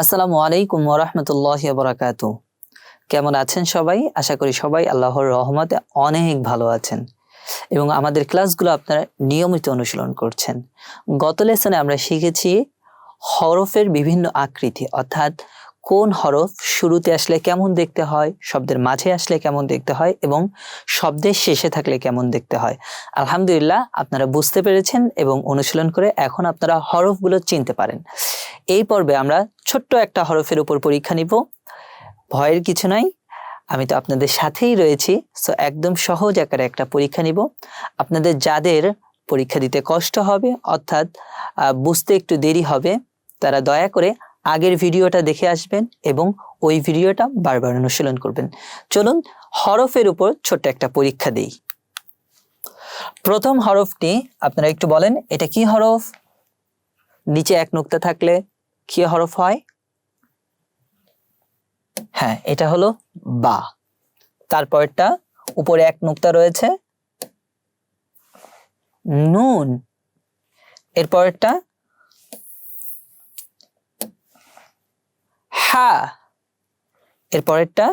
আসসালামু আলাইকুম ওয়া রাহমাতুল্লাহি ওয়া বারাকাতুহু। কেমন আছেন সবাই? আশা করি সবাই আল্লাহর রহমতে অনেক ভালো আছেন এবং আমাদের ক্লাসগুলো আপনারা নিয়মিত অনুশীলন করছেন। গত লেসনে আমরা শিখেছি হরফের বিভিন্ন আকৃতি, অর্থাৎ কোন হরফ শুরুতে আসলে কেমন দেখতে হয়, শব্দের মাঝে আসলে কেমন দেখতে হয় এবং শব্দের শেষে থাকলে কেমন দেখতে হয়। আলহামদুলিল্লাহ, আপনারা বুঝতে পেরেছেন এবং অনুশীলন করে এখন আপনারা হরফগুলো চিনতে পারেন। এই পর্বে আমরা ছোট্ট একটা হরফের উপর পরীক্ষা নিব। ভয়ের কিছু নাই, আমি তো আপনাদের সাথেই রয়েছি। সো একদম সহজ আকারে একটা পরীক্ষা নিব। আপনাদের যাদের পরীক্ষা দিতে কষ্ট হবে, অর্থাৎ বুঝতে একটু দেরি হবে, তারা দয়া করে আগের ভিডিওটা দেখে আসবেন এবং ওই ভিডিওটা বারবার অনুশীলন করবেন। চলুন হরফের উপর ছোট্ট একটা পরীক্ষা দেই। প্রথম হরফটি আপনারা একটু বলেন, এটা কি হরফ? নিচে এক নুক্তা থাকলে কি হরফ হয়? হ্যাঁ, এটা হলো বা। তারপরটা উপরে এক নুক্তা রয়েছে, নুন। এরপরটা হা। এরপরেরটা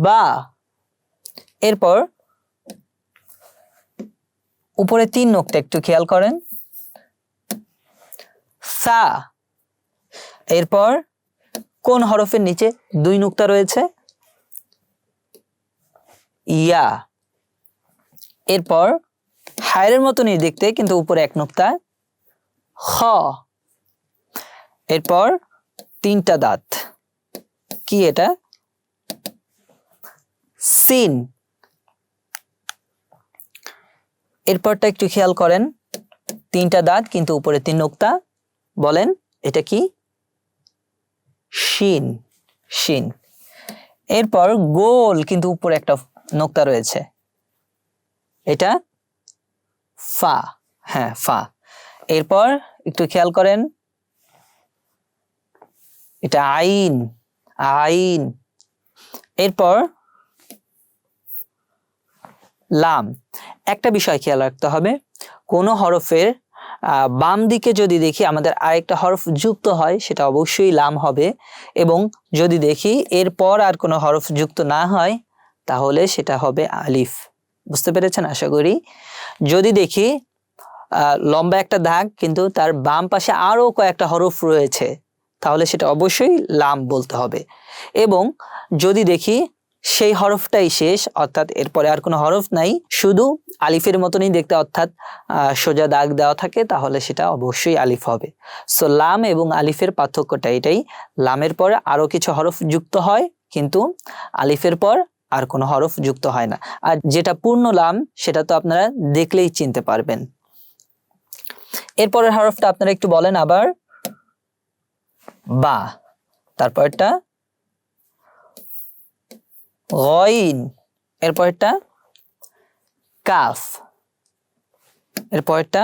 বা। এরপর উপরে তিন নুক্তা একটু খেয়াল করেন, সা। এরপর কোন হরফের নিচে দুই নুক্তা রয়েছে? ইয়া। এরপর হায়ের মতনই দেখতে, কিন্তু উপরে এক নুক্তা, খ। এরপর তিনটা দাঁত, কি এটা? সিন। এরপরটা একটু খেয়াল করেন, তিনটা দাঁত কিন্তু উপরে তিন নুক্তা, বলেন এটা কি? শিন। শিন। এরপর গোল কিন্তু উপরে একটা নুক্তা রয়েছে, এটা ফা। হ্যাঁ, ফা। এরপর একটু খেয়াল করেন, এটা আইন। আইন। এরপর লাম। একটা বিষয় খেয়াল রাখতে হবে, কোন হরফের বাম দিকে যদি দেখি আমাদের আরেকটা হরফ যুক্ত হয়, সেটা অবশ্যই লাম হবে, এবং যদি দেখি এরপর আর কোনো হরফ যুক্ত না হয় তাহলে সেটা হবে আলিফ। বুঝতে পেরেছেন আশা করি। যদি দেখি লম্বা একটা দাগ কিন্তু তার বাম পাশে আরো কয়েকটা হরফ রয়েছে, তাহলে সেটা অবশ্যই লাম বলতে হবে। এবং যদি দেখি সেই হরফটাই শেষ, অর্থাৎ এরপরে আর কোনো হরফ নাই, শুধু আলিফের মতনই দেখতে, অর্থাৎ সোজা দাগ দেওয়া থাকে, তাহলে সেটা অবশ্যই আলিফ হবে। সো লাম এবং আলিফের পার্থক্যটা এটাই, লামের পরে আরো কিছু হরফ যুক্ত হয় কিন্তু আলিফের পর আর কোনো হরফ যুক্ত হয় না। আর যেটা পূর্ণ লাম সেটা তো আপনারা দেখলেই চিনতে পারবেন। এরপরের হরফটা আপনারা একটু বলেন আবার, বা। তারপরটা গইন। এরপরটা কাফ। এরপরটা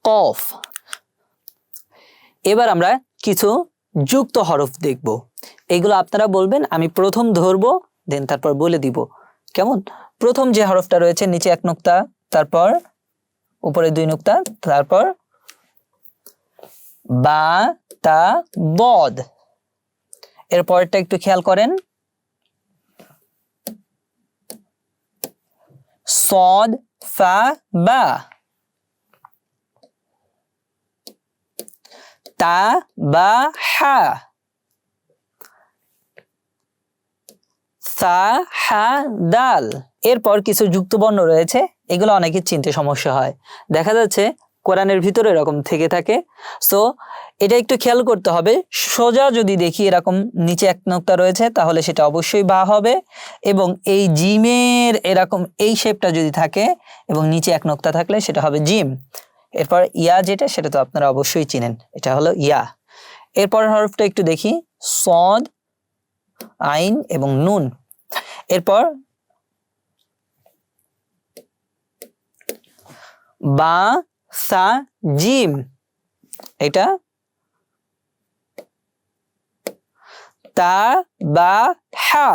কফ। এবার আমরা কিছু যুক্ত হরফ দেখব। এগুলো আপনারা বলবেন, আমি প্রথম ধরবো, দেন তারপর বলে দিব, কেমন? প্রথম যে হরফটা রয়েছে, নিচে এক নুক্তা, তারপর উপরে দুই নুক্তা, তারপর বা, তা, বদ। এরপরটা একটু খেয়াল করেন, সদ, ফা, বা। তা, বা, হা। সা, হা, দাল। এরপর কিছু যুক্ত বর্ণ রয়েছে, এগুলো অনেকের চিনতে সমস্যা হয়, দেখা যাচ্ছে কোরআনের ভিতরে এরকম থেকে থাকে। সো এটা একটু খেয়াল করতে হবে, সোজা যদি দেখি এরকম নিচে এক নুক্তা রয়েছে তাহলে সেটা অবশ্যই বা হবে, এবং এই জিমের এরকম এই শেপটা যদি থাকে এবং নিচে এক নুক্তা থাকলে সেটা হবে জিম। এরপর ইয়া যেটা, সেটা তো আপনারা অবশ্যই চিনেন, এটা হলো ইয়া। এরপরের হরফটা একটু দেখি, সদ, আইন এবং নুন। এরপর বা, সা, জিম, এটা তা, বা, হা।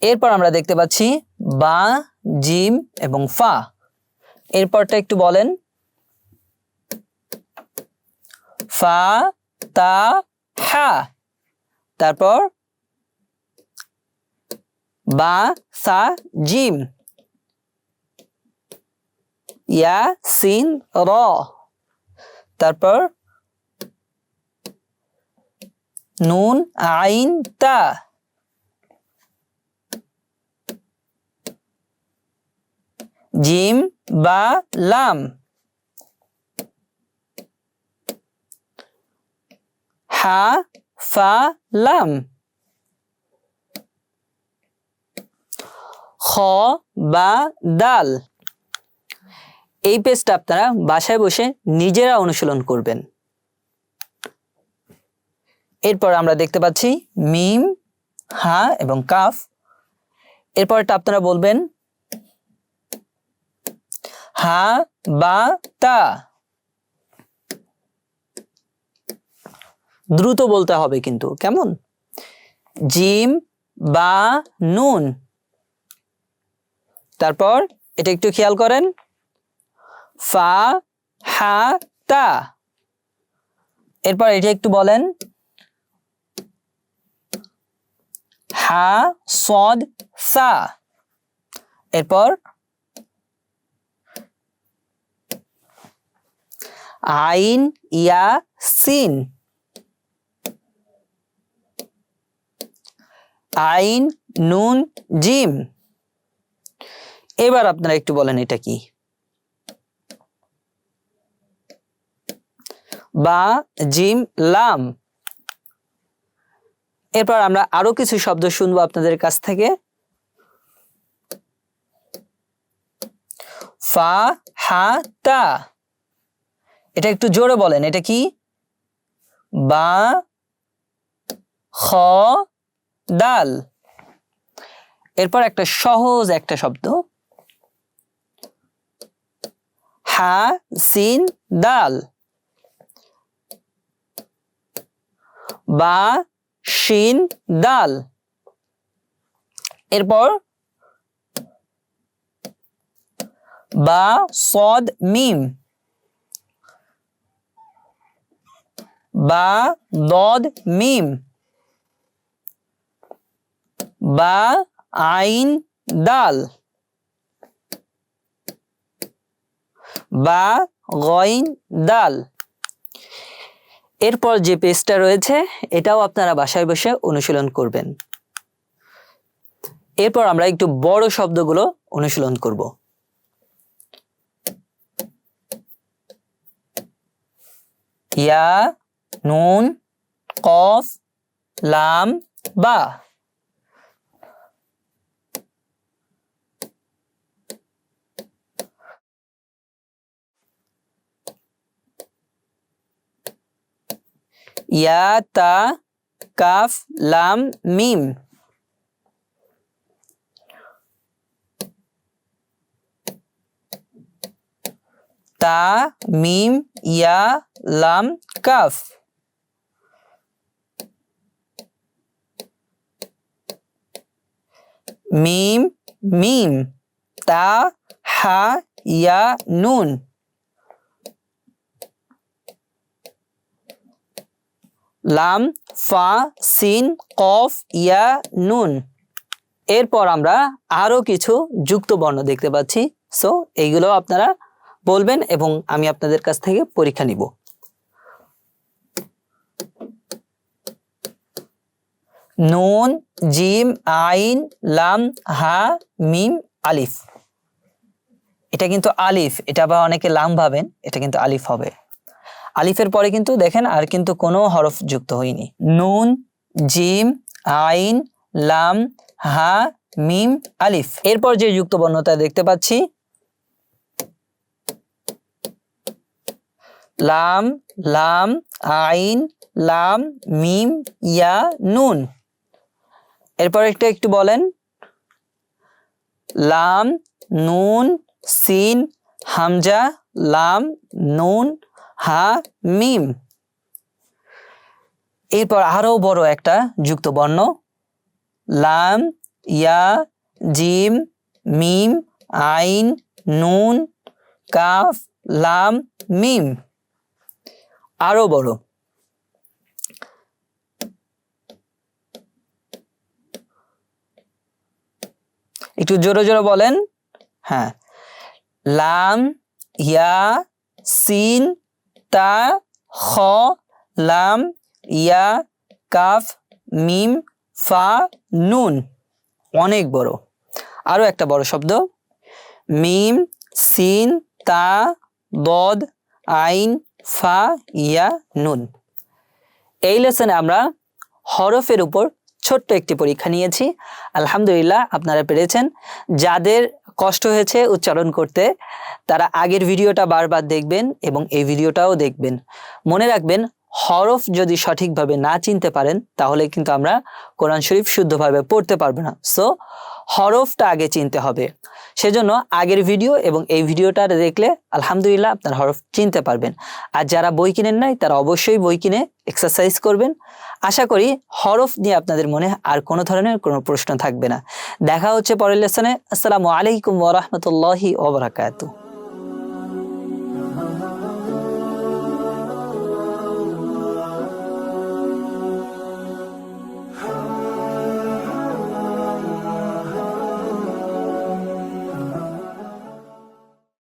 এরপর আমরা দেখতে পাচ্ছি বা, জিম এবং ফা। এরপরটা একটু বলেন, ফা তা হা, তারপর বা সা জিম, ইয়া সিন র, তারপর নুন আইন তা, জিম বা লাম, হা ফা লাম, খ বা দাল। এই পেজটা আপনারা বাসায় বসে নিজেরা অনুশীলন করবেন। এরপর আমরা দেখতে পাচ্ছি মিম, হা এবং কাফ। এরপরটা আপনারা বলবেন হা বা তা, দ্রুত বলতে হবে কিন্তু, কেমন? জিম বা নুন, তারপর এটা একটু খেয়াল করেন, ফা হা তা, এরপর এটা একটু বলেন, হা সদ সা, এরপর আইন ইয়া সিন, আইন নুন জিম। এবার আপনারা একটু বলেন এটা কি? বা জিম লাম। এরপর আমরা আরো কিছু শব্দ শুনবো আপনাদের কাছ থেকে। ফা হা তা, এটা একটু জোরে বলেন, এটা কি? বা খ দাল। এরপর একটা সহজ একটা শব্দ, হা সিন দাল, বা শিন দাল। এরপর বা সদ মিম, বা দদ মিম, বা আইন দাল, বা গইন দাল। এরপর যে পেজটা রয়েছে এটাও আপনারা বাসায় বসে অনুশীলন করবেন। এরপর আমরা একটু বড় শব্দগুলো অনুশীলন করব। ইয়া নুন কফ লাম বা। ইয়া তা কাফ লাম মিম, তা মিম ইয়া লাম কাফ, মিম মিম তা হা ইয়া নুন, লাম ফা সিন কফ ইয়া নুন। এরপর আমরা আরো কিছু যুক্ত বর্ণ দেখতে পাচ্ছি, সো এইগুলো আপনারা বলবেন এবং আমি আপনাদের কাছ থেকে পরীক্ষা নিব। নুন জিম আইন লাম হা মিম আলিফ। এটা কিন্তু আলিফ, এটা আবার অনেকে লাম ভাবেন, এটা কিন্তু আলিফ হবে। আলিফের পরে কিন্তু দেখেন আর কিন্তু কোনো হরফ যুক্ত হয়নি। নুন জিম আইন লাম হা মিম আলিফ। এরপর যে যুক্ত বর্ণটা দেখতে পাচ্ছি, লাম লাম আইন লাম মিম ইয়া নুন। এরপর একটু বলেন, লাম নুন সিন হামজা লাম নুন হা মিম। এরপর আরো বড় একটা যুক্ত বর্ণ, লাম ইয়া জিম মিম আইন নুন কাফ লাম মিম। আরো বড়, একটু জোরে জোরে বলেন। হ্যাঁ, লাম, ইয়া, সিন, তা, খ, লাম, ইয়া, কাফ, মিম, ফা, নুন। অনেক বড়। আরো একটা বড় শব্দ, মিম, সিন, তা, দদ, আইন, ফা, ইয়া, নুন। এই লেসনে আমরা হরফের উপর ছোট্ট একটি পরীক্ষা নিয়েছি। আলহামদুলিল্লাহ আপনারা পেরেছেন। যাদের কষ্ট হয়েছে উচ্চারণ করতে তারা আগের ভিডিওটা বারবার দেখবেন এবং এই ভিডিওটাও দেখবেন। মনে রাখবেন, হরফ যদি সঠিকভাবে না চিনতে পারেন তাহলে কিন্তু আমরা কোরআন শরীফ শুদ্ধভাবে পড়তে পারবো না। সো হরফটা আগে চিনতে হবে। সেজন্য আগের ভিডিও এবং এই ভিডিওটা দেখলে আলহামদুলিল্লাহ আপনার হরফ চিনতে পারবেন। আর যারা বই কিনেন নাই তারা অবশ্যই বই কিনে এক্সারসাইজ করবেন। আশা করি হরফ নিয়ে আপনাদের মনে আর কোনো ধরনের কোনো প্রশ্ন থাকবে না। দেখা হচ্ছে পরের লেসনে। আসসালামু আলাইকুম ওয়া রাহমাতুল্লাহি ওয়া বারাকাতুহু।